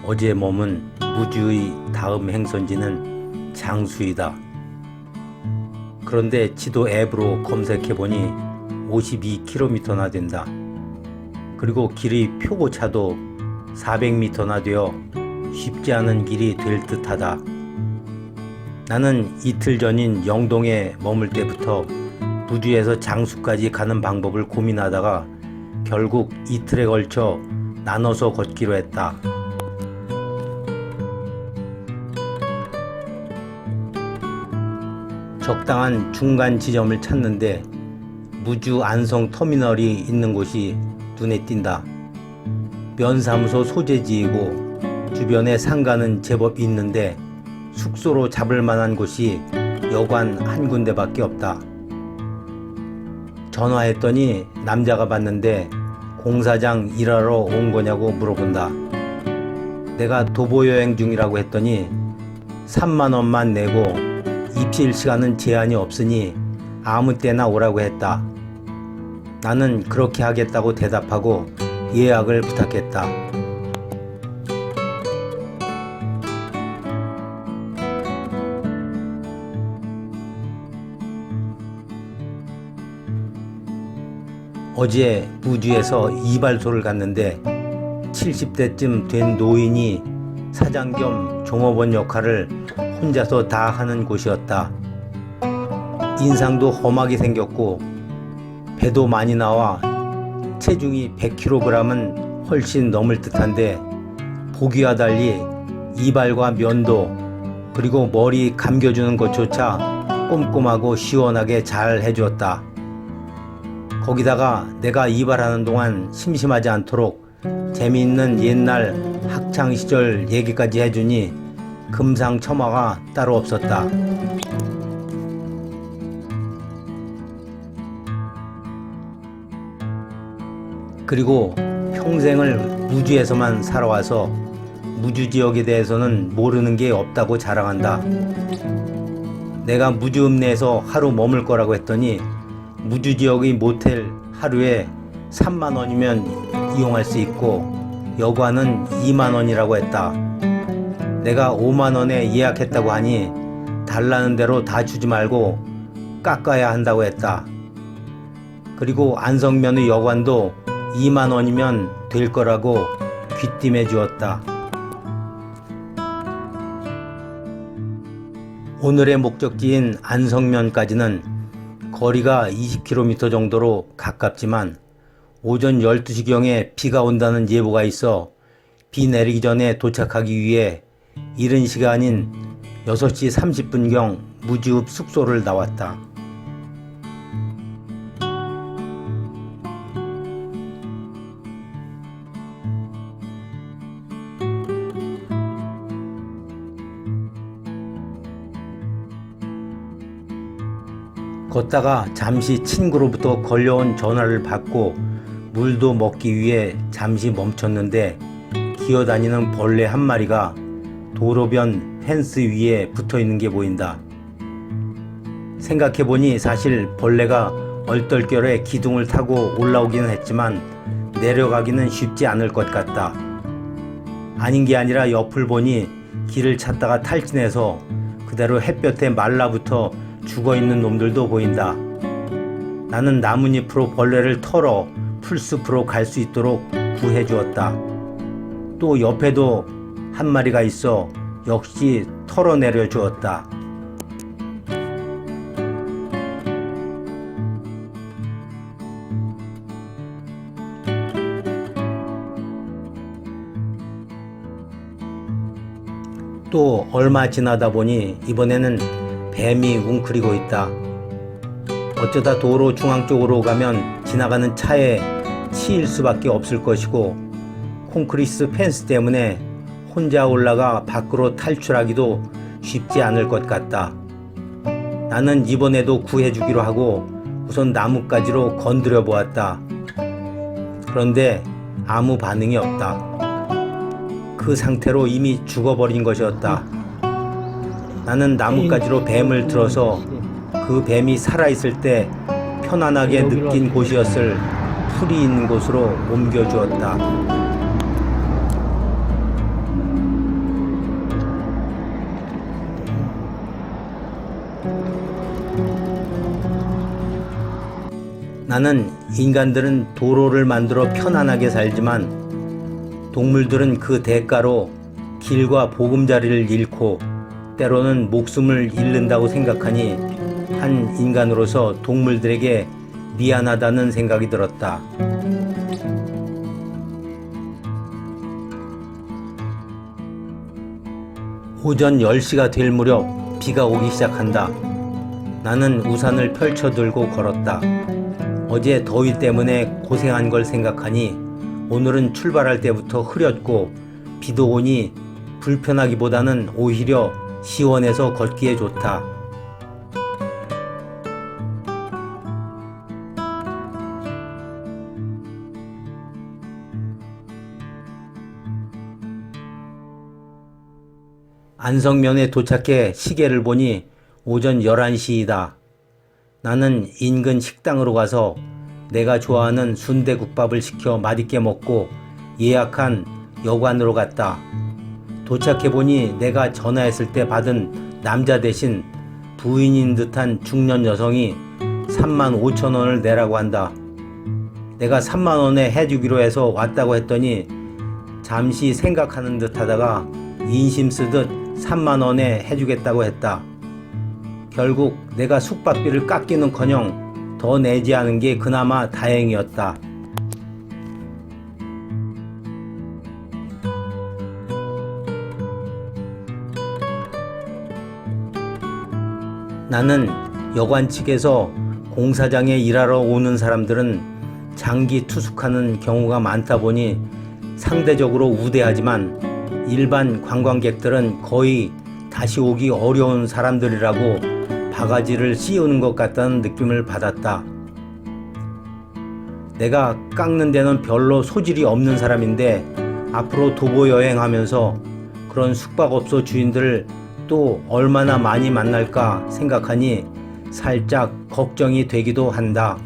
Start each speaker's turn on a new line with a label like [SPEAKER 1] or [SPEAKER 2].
[SPEAKER 1] 어제의 몸은 무주의 다음 행선지는 장수이다. 그런데 지도 앱으로 검색해보니 52km나 된다. 그리고 길이 표고차도 400m나 되어 쉽지 않은 길이 될 듯하다. 나는 이틀 전인 영동에 머물 때부터 무주에서 장수까지 가는 방법을 고민하다가 결국 이틀에 걸쳐 나눠서 걷기로 했다. 적당한 중간 지점을 찾는데 무주 안성 터미널이 있는 곳이 눈에 띈다. 면사무소 소재지이고 주변에 상가는 제법 있는데 숙소로 잡을 만한 곳이 여관 한 군데밖에 없다. 전화했더니 남자가 받는데 공사장 일하러 온 거냐고 물어본다. 내가 도보여행 중이라고 했더니 3만 원만 내고 입실 시간은 제한이 없으니 아무 때나 오라고 했다. 나는 그렇게 하겠다고 대답하고 예약을 부탁했다. 어제 무주에서 이발소를 갔는데 70대쯤 된 노인이 사장 겸 종업원 역할을 혼자서 다 하는 곳이었다. 인상도 험하게 생겼고 배도 많이 나와 체중이 100kg은 훨씬 넘을 듯한데 보기와 달리 이발과 면도 그리고 머리 감겨주는 것조차 꼼꼼하고 시원하게 잘 해주었다. 거기다가 내가 이발하는 동안 심심하지 않도록 재미있는 옛날 학창시절 얘기까지 해주니 금상첨화가 따로 없었다. 그리고 평생을 무주에서만 살아와서 무주 지역에 대해서는 모르는 게 없다고 자랑한다. 내가 무주 읍내에서 하루 머물 거라고 했더니 무주 지역의 모텔 하루에 3만 원이면 이용할 수 있고 여관은 2만 원이라고 했다. 내가 5만 원에 예약했다고 하니 달라는 대로 다 주지 말고 깎아야 한다고 했다. 그리고 안성면의 여관도 2만 원이면 될 거라고 귀띔해 주었다. 오늘의 목적지인 안성면까지는 거리가 20km 정도로 가깝지만 오전 12시경에 비가 온다는 예보가 있어 비 내리기 전에 도착하기 위해 이른 시간인 6시 30분경 무주읍 숙소를 나왔다. 걷다가 잠시 친구로부터 걸려온 전화를 받고 물도 먹기 위해 잠시 멈췄는데 기어다니는 벌레 한 마리가 도로변 펜스 위에 붙어있는 게 보인다. 생각해보니 사실 벌레가 얼떨결에 기둥을 타고 올라오기는 했지만 내려가기는 쉽지 않을 것 같다. 아닌 게 아니라 옆을 보니 길을 찾다가 탈진해서 그대로 햇볕에 말라붙어 죽어있는 놈들도 보인다. 나는 나뭇잎으로 벌레를 털어 풀숲으로 갈 수 있도록 구해주었다. 또 옆에도 한 마리가 있어 역시 털어내려 주었다. 또 얼마 지나다 보니 이번에는 뱀이 웅크리고 있다. 어쩌다 도로 중앙 쪽으로 가면 지나가는 차에 치일 수밖에 없을 것이고 콘크리트 펜스 때문에 혼자 올라가 밖으로 탈출하기도 쉽지 않을 것 같다. 나는 이번에도 구해주기로 하고 우선 나뭇가지로 건드려 보았다. 그런데 아무 반응이 없다. 그 상태로 이미 죽어버린 것이었다. 나는 나뭇가지로 뱀을 들어서 그 뱀이 살아있을 때 편안하게 느낀 곳이었을 풀이 있는 곳으로 옮겨주었다. 나는 인간들은 도로를 만들어 편안하게 살지만 동물들은 그 대가로 길과 보금자리를 잃고 때로는 목숨을 잃는다고 생각하니 한 인간으로서 동물들에게 미안하다는 생각이 들었다. 오전 10시가 될 무렵 비가 오기 시작한다. 나는 우산을 펼쳐들고 걸었다. 어제 더위 때문에 고생한 걸 생각하니 오늘은 출발할 때부터 흐렸고 비도 오니 불편하기보다는 오히려 시원해서 걷기에 좋다. 안성면에 도착해 시계를 보니 오전 11시이다. 나는 인근 식당으로 가서 내가 좋아하는 순대국밥을 시켜 맛있게 먹고 예약한 여관으로 갔다. 도착해보니 내가 전화했을 때 받은 남자 대신 부인인 듯한 중년 여성이 35,000원을 내라고 한다. 내가 3만원에 해주기로 해서 왔다고 했더니 잠시 생각하는 듯 하다가 인심 쓰듯 3만원에 해주겠다고 했다. 결국 내가 숙박비를 깎기는커녕 더 내지 않은 게 그나마 다행이었다. 나는 여관 측에서 공사장에 일하러 오는 사람들은 장기 투숙하는 경우가 많다 보니 상대적으로 우대하지만 일반 관광객들은 거의 다시 오기 어려운 사람들이라고 바가지를 씌우는 것 같다는 느낌을 받았다. 내가 깎는 데는 별로 소질이 없는 사람인데 앞으로 도보 여행하면서 그런 숙박업소 주인들을 또 얼마나 많이 만날까 생각하니 살짝 걱정이 되기도 한다.